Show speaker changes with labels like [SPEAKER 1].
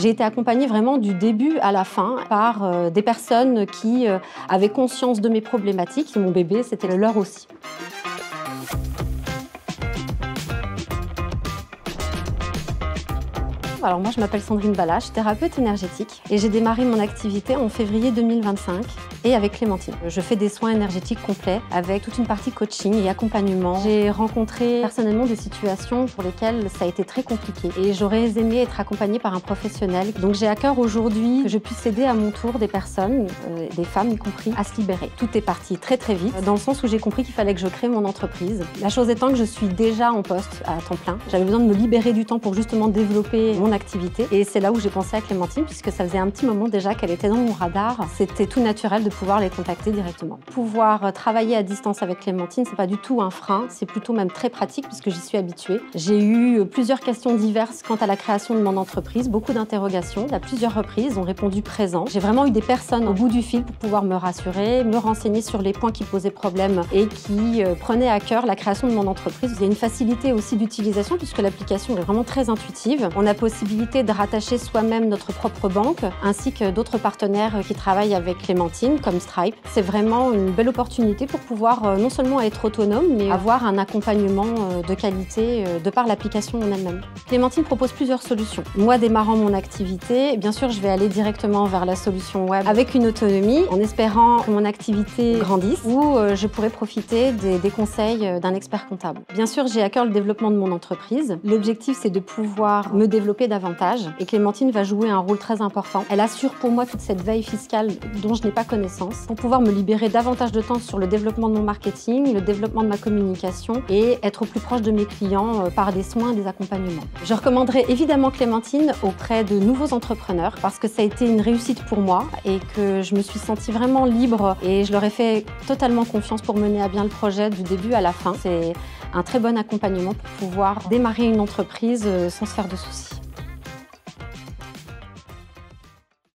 [SPEAKER 1] J'ai été accompagnée vraiment du début à la fin par des personnes qui avaient conscience de mes problématiques. Mon bébé, c'était le leur aussi. Alors moi, je m'appelle Sandrine Bala, je suis thérapeute énergétique et j'ai démarré mon activité en février 2025 et avec Clémentine. Je fais des soins énergétiques complets avec toute une partie coaching et accompagnement. J'ai rencontré personnellement des situations pour lesquelles ça a été très compliqué et j'aurais aimé être accompagnée par un professionnel. Donc j'ai à cœur aujourd'hui que je puisse aider à mon tour des personnes, des femmes y compris, à se libérer. Tout est parti très vite dans le sens où j'ai compris qu'il fallait que je crée mon entreprise. La chose étant que je suis déjà en poste à temps plein. J'avais besoin de me libérer du temps pour justement développer mon activité et c'est là où j'ai pensé à Clémentine puisque ça faisait un petit moment déjà qu'elle était dans mon radar. C'était tout naturel de pouvoir les contacter directement. Pouvoir travailler à distance avec Clémentine, c'est pas du tout un frein, c'est plutôt même très pratique puisque j'y suis habituée. J'ai eu plusieurs questions diverses quant à la création de mon entreprise, beaucoup d'interrogations. À plusieurs reprises, ils ont répondu présent. J'ai vraiment eu des personnes au bout du fil pour pouvoir me rassurer, me renseigner sur les points qui posaient problème et qui prenaient à cœur la création de mon entreprise. Il y a une facilité aussi d'utilisation puisque l'application est vraiment très intuitive. On a possibilité de rattacher soi-même notre propre banque ainsi que d'autres partenaires qui travaillent avec Clémentine comme Stripe. C'est vraiment une belle opportunité pour pouvoir non seulement être autonome mais avoir un accompagnement de qualité de par l'application en elle-même. Clémentine propose plusieurs solutions. Moi démarrant mon activité, bien sûr je vais aller directement vers la solution web avec une autonomie en espérant que mon activité grandisse ou je pourrais profiter des conseils d'un expert comptable. Bien sûr j'ai à cœur le développement de mon entreprise. L'objectif c'est de pouvoir me développer davantage et Clémentine va jouer un rôle très important. Elle assure pour moi toute cette veille fiscale dont je n'ai pas connaissance pour pouvoir me libérer davantage de temps sur le développement de mon marketing, le développement de ma communication et être au plus proche de mes clients par des soins et des accompagnements. Je recommanderais évidemment Clémentine auprès de nouveaux entrepreneurs parce que ça a été une réussite pour moi et que je me suis sentie vraiment libre et je leur ai fait totalement confiance pour mener à bien le projet du début à la fin. C'est un très bon accompagnement pour pouvoir démarrer une entreprise sans se faire de soucis.